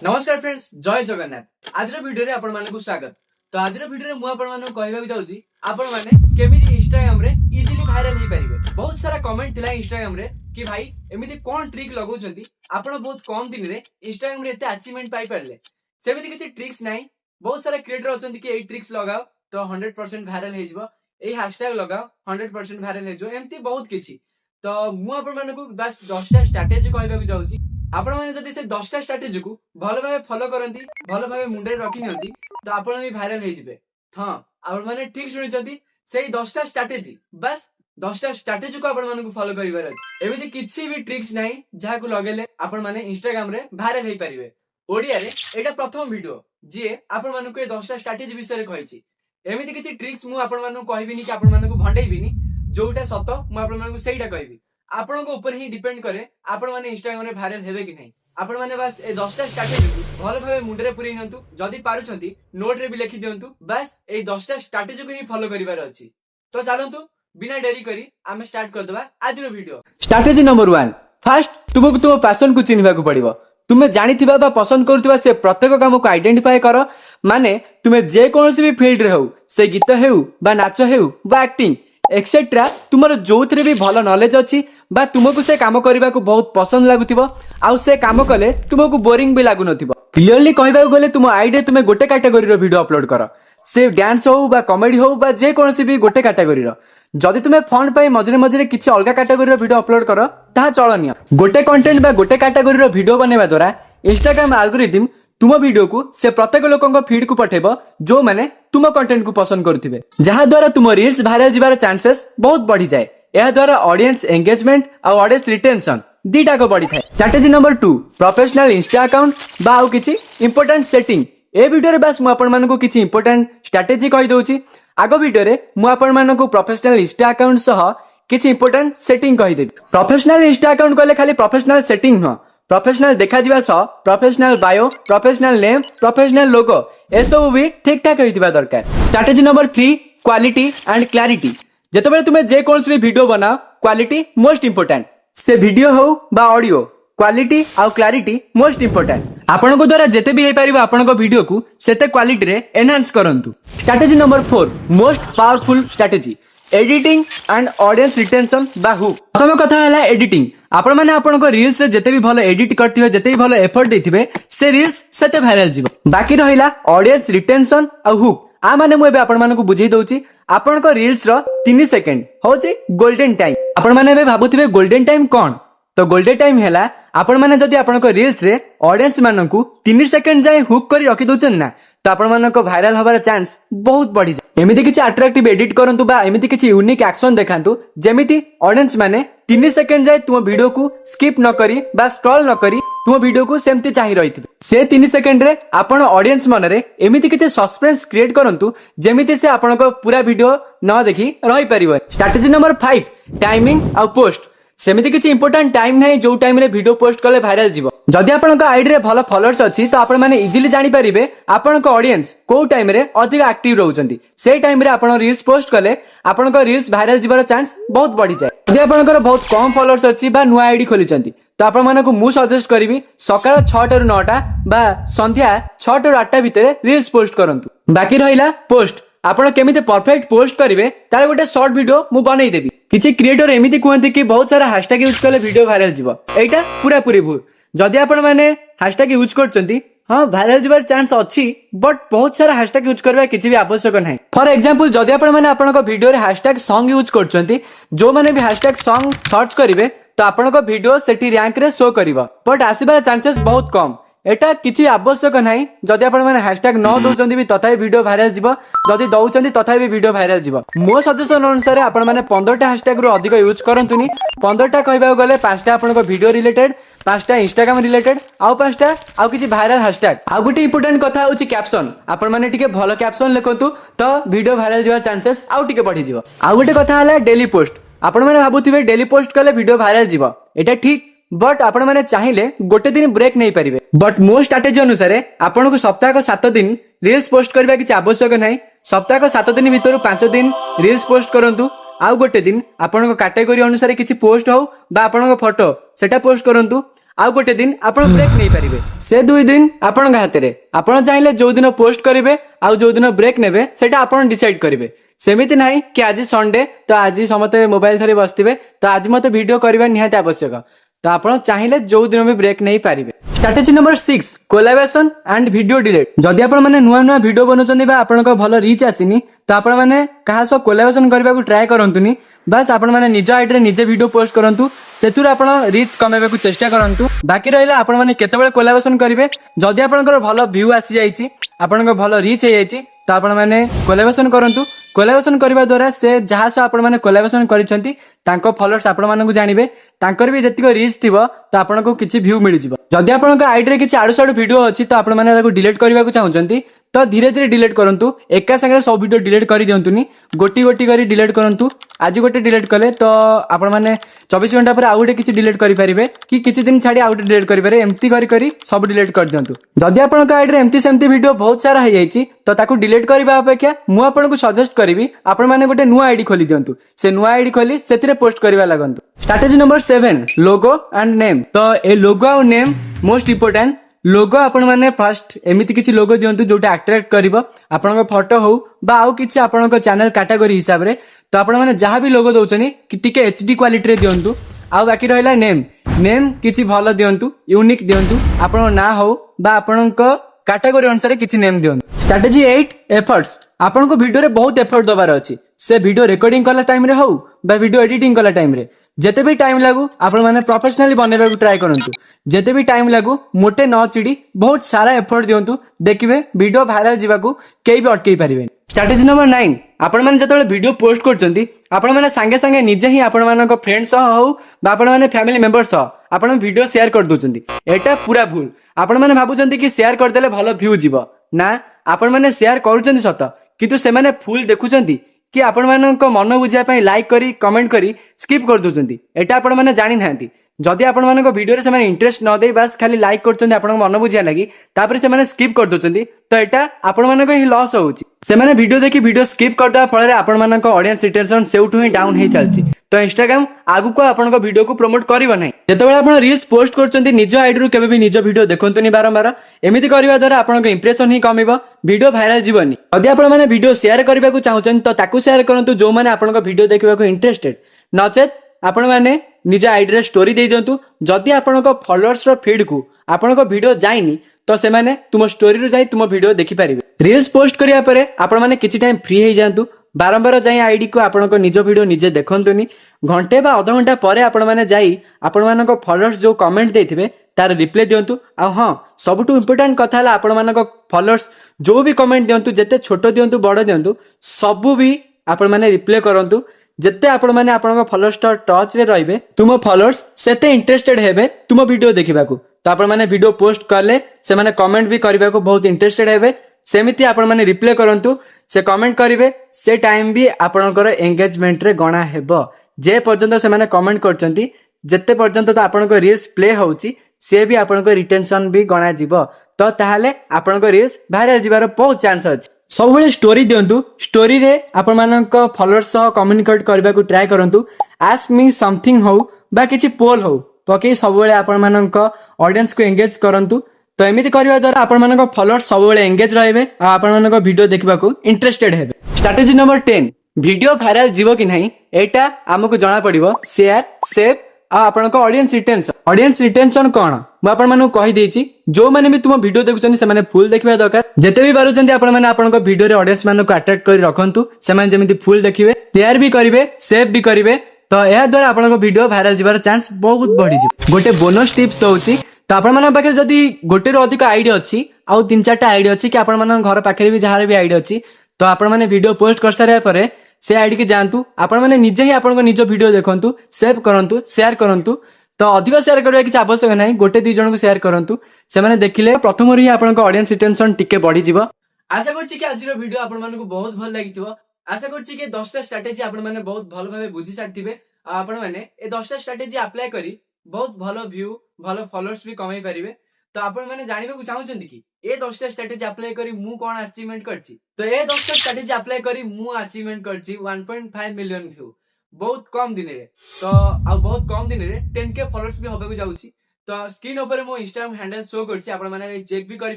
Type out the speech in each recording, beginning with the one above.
नमस्कार फ्रेंड्स, जय जगन्नाथ। आज वीडियो रे आपण मानकु स्वागत। तो आज वीडियो रे मु आपण मानकु कहबा जाउची आपण माने केमिति इंस्टाग्राम रे इजीली वायरल हे परिबे। बहुत सारा कमेंट थिला इंस्टाग्राम रे कि भाई एमिति कोन ट्रिक लगाउछंती आपण बहुत कम दिन रे इंस्टाग्राम रे एते अचीवमेंट पाई परले। सेमिति किछि ट्रिक्स नाही। बहुत सारा क्रिएटर अछंती कि एई ट्रिक्स लगाओ तो 100% वायरल हे जिवो, एई हैशटैग लगाओ 100% वायरल हे जो, एमिति बहुत किछि। तो मु आपण मानकु बस 10टा स्ट्रेटजी कहबा जाउची। आपण माने जदि से 10टा स्ट्रेटजी को भलो भाबे फॉलो करंती, भलो भाबे मुंडे रखि नियंती तो आपण भी वायरल हे जिवे। हां, आपण माने ठीक सुनिचंती। सेही 10टा स्ट्रेटजी, बस 10टा स्ट्रेटजी को आपण मानकु फॉलो करिवार अछि। एमिति किछि भी ट्रिक्स नाही जहा को लगेले आपण माने इंस्टाग्राम रे वायरल हे परिबे। ओडिया रे एटा प्रथम वीडियो जे आपण मानकु ए 10टा स्ट्रेटजी विषय रे कहिछि। एमिति किछि ट्रिक्स मु आपण मानकु कहबिनी कि आपण मानकु भंडेइबिनी, जोटा सत मु आपण मानकु सेहीटा कहबी। आपण को ऊपर ही डिपेंड करे आपण माने इंस्टाग्राम रे वायरल हेबे कि नहीं। आपण माने बस ए 10टा स्ट्रेटजी भलो भाबे मुंडे रे पुरै नंतु, जदी पारुछंती नोट रे भी लिखि दियंतु। बस ए 10टा स्ट्रेटजी को ही फॉलो करिवार अछि। तो चलंतु बिना देरी करी आमे स्टार्ट कर दबा आज रो वीडियो। स्ट्रेटजी नंबर 1, फर्स्ट तुमको तुम पैशन को चिन्हबा को पड़िबो। तुम्हें जानिथिबा बा पसंद करुथिबा से प्रत्येक काम को आइडेंटिफाई करो। माने तुम्हें जे कोनोसी भी फील्ड रे हो, से गीत हेउ बा नाच हेउ बा एक्टिंग एक्सेट्रा, तुमर जोथरे भी भलो नॉलेज अछि बा तुमको से काम करबा को बहुत पसंद लागुथिबो, आउ से काम कले तुमको बोरिंग भी लागु नथिबो। क्लियरली कहबा गले तुम आईडी तुमे गोटे कैटेगरी रो वीडियो अपलोड करो। से डांस हो बा कॉमेडी हो बा जे कोनोसी भी गोटे कैटेगरी रो। जदि तुमे फन पाई मझरे मझरे किछि अलगा कैटेगरी रो वीडियो अपलोड करो ताहा चलनिया। गोटे कंटेंट बा गोटे कैटेगरी रो वीडियो बनेबा द्वारा इंस्टाग्राम एल्गोरिदम तुम वीडियो को से प्रत्येक लोकंक फीड को पठेबो जो माने तुम कंटेंट को पसंद करुथिबे, जहा द्वारा तुम रील्स वायरल जिबार चांसेस बहुत बढ़ी जाए। यह द्वारा ऑडियंस एंगेजमेंट और ऑडियंस रिटेंशन दीटा को बढ़ी थाए। Strategy number 2, professional Insta account बा आउ किछि इंपोर्टेंट सेटिंग। ए वीडियो रे बस मु आपण मानकु किछि इंपोर्टेंट स्ट्रेटजी कहि दोछि। आगो वीडियो रे मु आपण मानकु प्रोफेशनल इंस्टा अकाउंट सह किछि इंपोर्टेंट सेटिंग कहि देबी। प्रोफेशनल इंस्टा अकाउंट कहले खाली प्रोफेशनल सेटिंग न, प्रोफेशनल देखा जिबा सह professional bio, professional name, professional logo ए सब भी ठीक ठाक होइतिबा दरकार। Strategy number 3, quality and clarity. जेतेबेले तुमे जे कोनसी भी वीडियो बनाओ, क्वालिटी मोस्ट इंपोर्टेंट। से वीडियो हो बा ऑडियो, क्वालिटी और क्लैरिटी मोस्ट इंपोर्टेंट। आपन को द्वारा जेते भी हे परिबा आपन को वीडियो को सेते क्वालिटी रे एनहांस करंतु। Strategy number 4, most powerful strategy, editing and audience retention बा हुक। प्रथम कथा हैला एडिटिंग। आपण माने आपण को रील्स रे जेते भी भलो एडिट करथिबे, जेते भी भलो एफर्ट देथिबे, से रील्स सेते वायरल जिवो। बाकी रहिला ऑडियंस रिटेंशन और हुक। आ माने मु एबे आपण मानकु बुझेई दउची। आपण को रील्स रो 3 सेकंड होची गोल्डन टाइम। आपण माने एबे भाबुथिबे गोल्डन टाइम कोन? तो गोल्डन टाइम हैला आपण माने जदी आपण को रील्स रे ऑडियंस मानकु 3 सेकंड जाय हुक करी रखि दोचन ना, तो आपण मानको वायरल होबार चांस बहुत बढ़ी जाय। एमिति किछि अट्रैक्टिव एडिट करंतु बा एमिति किछि यूनिक एक्शन देखांतु जेमिति ऑडियंस माने 3 सेकंड जाय तुम वीडियो को स्किप न करी बा स्क्रॉल न करी तुम वीडियो को सेमति चाहि रहिथिबे। से 3 सेकंड रे आपण ऑडियंस मन रे एमिति किछि सस्पेंस क्रिएट करंतु जेमिति से आपण को पूरा वीडियो न देखि रहि परिबो। स्ट्रेटजी नंबर 5, टाइमिंग और पोस्ट। सेमिति किछि इंपोर्टेंट टाइम नाही जो टाइम रे वीडियो पोस्ट कले वायरल जिवो। जदि आपन को आईडी रे भलो फॉलोअर्स अछि तो आपण माने इजीली जानि परिबे आपन को ऑडियंस को टाइम रे अधिक एक्टिव रहउचंती। से टाइम रे आपण रील्स पोस्ट कले आपन को रील्स वायरल जिबार चांस बहुत बढ़ी जाए। जदि आपन को बहुत कम फॉलोअर्स अछि बा नुआ आईडी खोलिचंती तो आपण माने को मु सजेस्ट करिवि सकाळ 6 टु 9टा बा संध्या 6 टु 8टा भितरे रील्स पोस्ट करंतु। बाकी रहिला पोस्ट। आपण केमिते परफेक्ट पोस्ट करिवे तार गोटे शॉर्ट वीडियो मु बनै देबी। किछि क्रिएटर एमिति कहंती कि बहुत सारा हैशटैग यूज करले वीडियो वायरल जिवो, एटा पूरा पूरी भूल। जदि आपण माने हैशटैग यूज करचंती, हां वायरल जिबार चांस अछि, बट बहुत सारा हैशटैग यूज करबा किछि भी आवश्यक नाही। फॉर एग्जांपल जदि आपण माने आपण को वीडियो रे हैशटैग सॉन्ग यूज करचंती, जो माने भी हैशटैग सॉन्ग सर्च करिवे तो आपण को वीडियो सेठी रैंक रे शो करिवो, बट आसीबार चांसेस बहुत कम। एटा किछि आवश्यक नाही। जदि आपण माने हैशटैग न दोचंती भी तथापि वीडियो वायरल जिवो, जदि दउचंती तथापि वीडियो वायरल जिवो। मो सजेशन अनुसार आपण माने 15टा हैशटैग रो अधिक यूज करंतुनी। 15टा कहबा गले 5टा आपण को वीडियो रिलेटेड, 5टा इंस्टाग्राम रिलेटेड, आउ 5टा आउ किछि वायरल हैशटैग। आउ गोटे इंपोर्टेंट कथा होछि कैप्शन। आपण माने टिके भलो कैप्शन लिखंतु तो वीडियो वायरल जिवार चांसेस आउ टिके बढ़ी जिवो। आउ गोटे कथा हला डेली पोस्ट। आपण माने भाबुथिबे डेली पोस्ट कले वीडियो वायरल जिवो, एटा ठीक, बट आपण माने चाहिए गोटे दिन ब्रेक नहीं पारिबे। बट मो स्ट्रेटजी अनुसार आपण को सप्ताह को 7 दिन रील्स पोस्ट करबा किछि आवश्यक नाही। सप्ताह को 7 दिन भितर 5 दिन रील्स पोस्ट करंतु, आउ गोटे दिन आपण को कैटेगरी अनुसार किछि पोस्ट हो बा आपण को फोटो सेटा पोस्ट करंतु, आउ गोटे दिन आपण ब्रेक नहीं पारिबे से 2 दिन आपण हाथ रे आपण चाहिले जो दिन पोस्ट करिवे आउ जो दिन ब्रेक नेबे सेटा आपण डिसाइड करिवे सेमिति नाही कि आज संडे तो आज समते मोबाइल धरी बसथिबे तो आज मते वीडियो करबा निहाती आवश्यक तो आपण चाहिले जो दिन भी ब्रेक नहीं पारिबे। Strategy number 6 collaboration and video delete जदि आपण माने नुआ नुआ वीडियो बनउचंदी बा आपण को भलो रीच आसीनी तो आपण माने कहा सो कोलैबोरेशन करबा को ट्राई करंतुनी बस आपण माने निज आईडी रे निजे वीडियो पोस्ट करंतु सेतुर आपण रीच कमेबा को चेष्टा करंतु बाकी रहिला आपण माने केतेबेले कोलैबोरेशन करिवे जदि आपनकर भलो व्यू आसी जाईची आपनकर भलो रीच हे जाईची तो आपण माने कोलैबोरेशन करंतु कोलैबोरेशन करबा द्वारा से जहाँ सो आपण माने कोलैबोरेशन करिसंती तांको फॉलोअर्स आपण मानकु जानिबे तांकर भी जतिको रीच थिबो तो आपण को किछि व्यू मिलि जिवो जदि आपण का आईडी रे किछि आडु साडु वीडियो अछि तो आपण माने ताको डिलीट करबा को चाहुचंती तो धीरे धीरे डिलीट करंतु एका संगे सब वीडियो डिलीट करि दियंतुनी गोटी गोटी करी डिलीट करंतु आज गोटे डिलीट कले तो आपण माने 24 घंटा पर आउ गोटे किछि डिलीट करि परिबे कि किछि दिन छाडी आउ गोटे डिलीट करि पारे एम्ति करी करी सब डिलीट कर दियंतु जदि आपण का आईडी रे एम्ति सेम्ति वीडियो बहुत सारा हे जाईची तो ताको डिलीट करबा अपेक्षा मु आपण को सजेस्ट करबी आपण माने गोटे नुआ आईडी खोली दियंतु से नुआ आईडी खोली सेतिरे पोस्ट करबा लागंतु। Strategy number 7 logo and name तो ए लोगो और नेम मोस्ट इंपोर्टेंट लोगो आपण माने फर्स्ट एमिति किछि लोगो दियंतु जोटा अट्रैक्ट करिवो आपन फोटो हो बा आउ किछि आपन चैनल कैटेगरी हिसाब रे तो आपण माने जहां भी लोगो दउचनी कि टिके एचडी क्वालिटी रे दियंतु आ बाकी रहिला नेम नेम किछि भलो दियंतु यूनिक दियंतु आपन ना हो बा आपन कैटेगरी अनुसार किछि नेम दियंतु। स्ट्रैटेजी 8 एफर्ट्स आपन को वीडियो रे बहुत एफर्ट दबार अछि से वीडियो रिकॉर्डिंग कला टाइम रे हो बा वीडियो एडिटिंग कला टाइम रे जेते भी टाइम लागू आपण माने प्रोफेशनली बनेबा को ट्राई करंतु जेते भी टाइम लागू मोटे न चिड़ी बहुत सारा एफर्ट दियंतु देखिबे वीडियो वायरल जीवा को केई भी अटकेई परिबे। स्ट्रैटेजी नंबर 9 आपण माने जतले वीडियो पोस्ट करचंती आपण माने संगे संगे निजे ही आपण मानक फ्रेंड्स हो बा आपण माने फैमिली मेंबर्स हो आपण वीडियो शेयर कर दोचंती एटा पूरा भूल आपण माने भाबुचंती कि शेयर कर देले भलो व्यू जीवो ना आपण माने शेयर करूचंती सत किंतु से माने फुल देखुचंती कि आपण मानक मन बुझिया पई लाइक करी कमेंट करी स्किप कर दोचंती एटा आपण माने जानि नाहंती जदि आपण मानक वीडियो रे से माने इंटरेस्ट न दे बस खाली लाइक करचंती आपण मन बुझिया लागि तापर से माने स्किप कर दोचंती तो एटा आपण मानक ही लॉस होउची से माने वीडियो देखि वीडियो स्किप करदा फळे आपण मानक ऑडियंस रिटेंशन सेउठु ही डाउन हे चलची तो इंस्टाग्राम आगु को आपण को वीडियो को प्रमोट करिवो नै जेतेबेले आपण रील्स पोस्ट करचंती निज आईडी रो केबे भी निज वीडियो देखंतुनी बारंबार एमिति करबा द्वारा आपण को इंप्रेशन ही कमिबो वीडियो वायरल जीवनी जदि आपण माने वीडियो शेयर करबा को चाहुचन तो ताकू शेयर करंतु जो माने आपण को वीडियो देखबा को इंटरेस्टेड नचेत आपण माने निज आईडी रे स्टोरी दे दियंतु जदि आपण को फॉलोअर्स रो फीड को आपण को वीडियो जाइनी तो से माने तुम स्टोरी रो जाई तुम वीडियो देखि परिबे रील्स पोस्ट करिया परे आपण माने किछि टाइम फ्री हे जानतु बारंबार जाई आईडी को आपण को निज वीडियो निजे देखंतुनी घंटे बा आधा घंटा परे आपण माने जाई आपण मानक फॉलोअर्स जो कमेंट देथिबे तार रिप्लाई दियंतु आ हां सबटु इंपोर्टेंट कथा हला आपण मानक फॉलोअर्स जो भी कमेंट दियंतु जते छोटो दियंतु बड़ दियंतु सब भी आपण माने रिप्लाई करंतु जते आपण माने आपण फॉलोअर्स टच रे रहिबे तुम फॉलोअर्स सेते इंटरेस्टेड हेबे तुम वीडियो देखिबा को तो आपण माने वीडियो पोस्ट करले से माने कमेंट भी करबा को बहुत इंटरेस्टेड हेबे सेमिति आपण माने रिप्लाई करंतु से कमेंट करिवे से टाइम भी आपनकर एंगेजमेंट रे गणा हेबो जे पर्यंत से माने कमेंट करचंती जते पर्यंत तो आपनकर रील्स प्ले होउची से भी आपनकर रिटेंशन भी गणा जीवो तो ताहाले आपनकर रील्स वायरल जीवार बहुत चांस अछि सब बेले स्टोरी दियंतु स्टोरी रे आपण मानक फॉलोअर्स सह कम्युनिकेट करबा को ट्राई करंतु आस्क मी समथिंग हो बा किछि पोल हो पके सब बेले आपण मानक ऑडियंस को एंगेज करंतु तो एमिति करबा द्वारा आपण मानक फॉलोअर्स सब बेले एंगेज रहबे आ आपण मानक वीडियो देखबा को इंटरेस्टेड हेबे। स्ट्रैटेजी नंबर 10 वीडियो वायरल जीवो कि नहीं एटा हमकु जाना पड़िबो शेयर सेव आ आपण को ऑडियंस रिटेंशन कोन मु आपण मानू कहि देछि जो माने भी तुम वीडियो देखुचनी से माने फुल देखबा दरकार जते भी बारुचंती आपण माने आपण को वीडियो रे ऑडियंस मानू को अट्रैक्ट करि रखंतु से माने जेमिति फुल देखिबे शेयर भी करिवे सेव भी करिवे तो या द्वारा आपण को वीडियो वायरल जीवार चांस बहुत बढ़ी जी गोटे बोनस टिप्स दउची तो आपण मानन पाखे जदी गोटे रो अधिक आईडी अछि आ 3-4 टा आईडी अछि कि आपण मानन घर पाखे भी जहार भी आईडी अछि तो आपण माने वीडियो पोस्ट कर सारे परे से आईडी के जानतु आपण माने निजे ही आपण को निज वीडियो देखंतु सेव करंतु शेयर करंतु तो अधिक शेयर करबा किछ आवश्यक नाही गोटे 2 जण को शेयर करंतु से माने देखिले प्रथम री आपण को ऑडियंस रिटेंशन टिके बढ़ी जीवो। आशा करछि कि आज रो वीडियो आपण मानन को बहुत भल लागितबो आशा करछि कि 10 टा स्ट्रैटेजी आपण माने बहुत भल भाबे बुझी सारथिबे आ आपण माने ए 10 टा स्ट्रैटेजी अप्लाई करी बहुत भलो व्यू भलो फॉलोअर्स भी कमाई परिबे तो आपण माने जानिबा को चाहुचंती कि ए 10 टा स्ट्रैटेजी अप्लाई करी मु कोन अचीवमेंट करछि तो ए 10 टा स्ट्रैटेजी अप्लाई करी मु अचीवमेंट करछि 1.5 मिलियन व्यू बहुत कम दिन रे तो आ बहुत कम दिन रे 10k फॉलोअर्स भी होबे को जाउछि तो स्क्रीन ऊपर मो इंस्टाग्राम हैंडल शो करछि, आपण माने चेक भी करि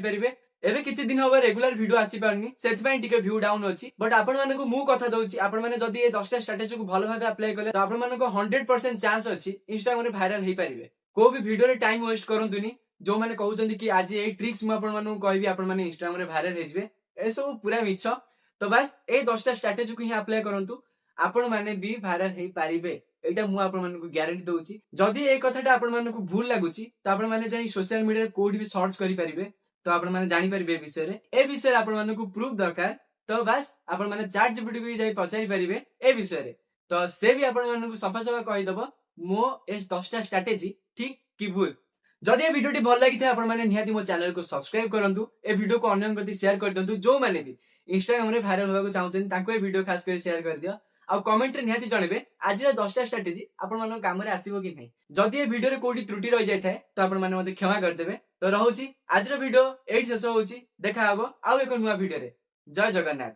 परिबे। एबे किछि दिन हबे रेगुलर वीडियो आसी पारनी, सेथि टिके व्यू डाउन अछि। बट आपण माने को मु कथा दउछि, आपण माने जदी ए 10टा स्ट्रेटेजी को भलो भाबे अप्लाई कले तो आपण माने को 100% चांस अछि इंस्टाग्राम रे वायरल हेई परिबे। को भी वीडियो रे टाइम वेस्ट करंतुनी। जो माने कहउछन्ती कि आज ए ट्रिक्स मु आपण माने कहबी, आपण माने इंस्टाग्राम रे वायरल हे जिवे, ए सब पूरा मिछ। तो बस ए 10टा स्ट्रेटेजी को ही अप्लाई करंतु, आपण माने भी वायरल हेई परिबे। एटा मु आपण माने को ग्यारंटी दउछि। जदी ए कथाटा आपण माने को भूल लागुछि तो आपण माने जाई सोशल मीडिया रे कोड भी सर्च करि परिबे, तो आपण माने जानि परिबे ए विषय रे आपण माने को प्रूफ दरकार। तो बस आपण माने चैट जीपीटी को जाई पचारि परिबे ए विषय रे, तो से भी आपण माने को सफा सफा कहि दबो मो ए 10टा स्ट्रेटेजी ठीक कि भूल। जदि ए वीडियो टी भल लागि आपण माने निहाती मो चैनल को सब्सक्राइब करंतु, ए वीडियो को अन्य गति शेयर कर दंतु। जो माने भी इंस्टाग्राम रे वायरल होबा को चाहउछन ताको ए वीडियो खास कर शेयर कर दियो। आ कमेंट रे निहाती जणबे आज 10टा स्ट्रेटेजी आपण मानो काम रे आसीबो कि नै। जदि ए वीडियो रे कोडी त्रुटि रहि जाय थाए तो आपण माने मते क्षमा कर देबे। तो रहउची आज वीडियो एही शेष होउची, देखा हबो आउ एको नुवा वीडियो रे। जय जगन्नाथ।